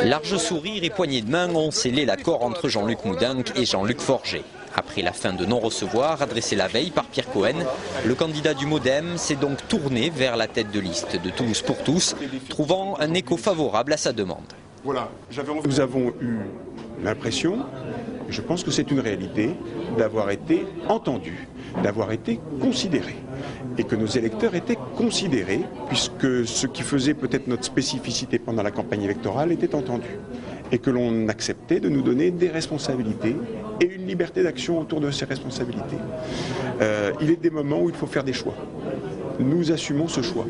Large sourire et poignée de main ont scellé l'accord entre Jean-Luc Moudenc et Jean-Luc Forget. Après la fin de non-recevoir adressée la veille par Pierre Cohen, le candidat du MoDem s'est donc tourné vers la tête de liste de Toulouse pour tous, trouvant un écho favorable à sa demande. Voilà, nous avons eu l'impression, et je pense que c'est une réalité, d'avoir été entendus, d'avoir été considérés. Et que nos électeurs étaient considérés, puisque ce qui faisait peut-être notre spécificité pendant la campagne électorale était entendu. Et que l'on acceptait de nous donner des responsabilités et une liberté d'action autour de ces responsabilités. Il est des moments où il faut faire des choix. Nous assumons ce choix.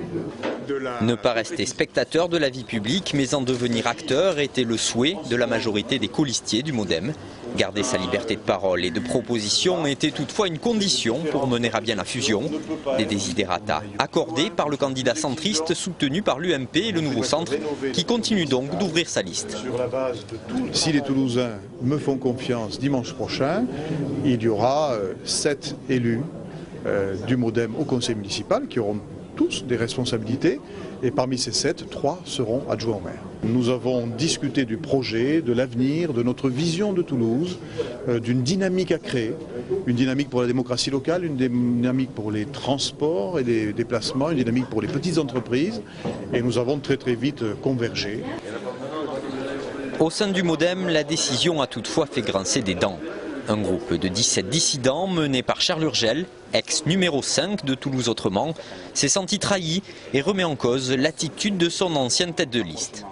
Ne pas rester spectateur de la vie publique, mais en devenir acteur était le souhait de la majorité des colistiers du MoDem. Garder sa liberté de parole et de proposition était toutefois une condition pour mener à bien la fusion. Des desiderata accordés par le candidat centriste soutenu par l'UMP et le Nouveau Centre, qui continue donc d'ouvrir sa liste. Si les Toulousains me font confiance dimanche prochain, il y aura 7 élus du MoDem au conseil municipal qui auront tous des responsabilités et parmi ces 7, 3 seront adjoints au maire. Nous avons discuté du projet, de l'avenir, de notre vision de Toulouse, d'une dynamique à créer, une dynamique pour la démocratie locale, une dynamique pour les transports et les déplacements, une dynamique pour les petites entreprises et nous avons très vite convergé. Au sein du MoDem, la décision a toutefois fait grincer des dents. Un groupe de 17 dissidents mené par Charles Urgel, ex numéro 5 de Toulouse Autrement, s'est senti trahi et remet en cause l'attitude de son ancienne tête de liste.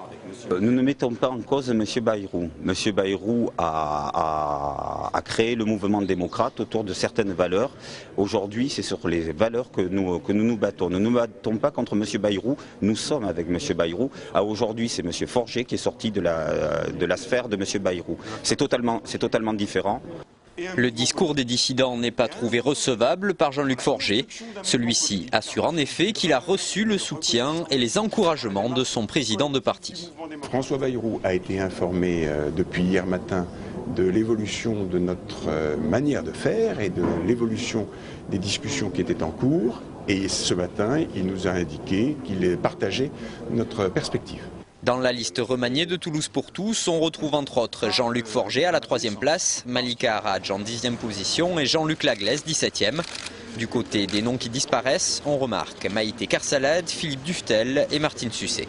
Nous ne mettons pas en cause M. Bayrou. M. Bayrou a créé le mouvement démocrate autour de certaines valeurs. Aujourd'hui, c'est sur les valeurs que nous battons. Nous ne nous battons pas contre M. Bayrou, nous sommes avec M. Bayrou. Aujourd'hui, c'est M. Forget qui est sorti de la sphère de M. Bayrou. C'est totalement différent. Le discours des dissidents n'est pas trouvé recevable par Jean-Luc Forget. Celui-ci assure en effet qu'il a reçu le soutien et les encouragements de son président de parti. François Bayrou a été informé depuis hier matin de l'évolution de notre manière de faire et de l'évolution des discussions qui étaient en cours. Et ce matin, il nous a indiqué qu'il partageait notre perspective. Dans la liste remaniée de Toulouse pour tous, on retrouve entre autres Jean-Luc Forget à la 3e place, Malika Haradj en 10e position et Jean-Luc Laglaise 17e. Du côté des noms qui disparaissent, on remarque Maïté Karsalad, Philippe Duftel et Martine Sucé.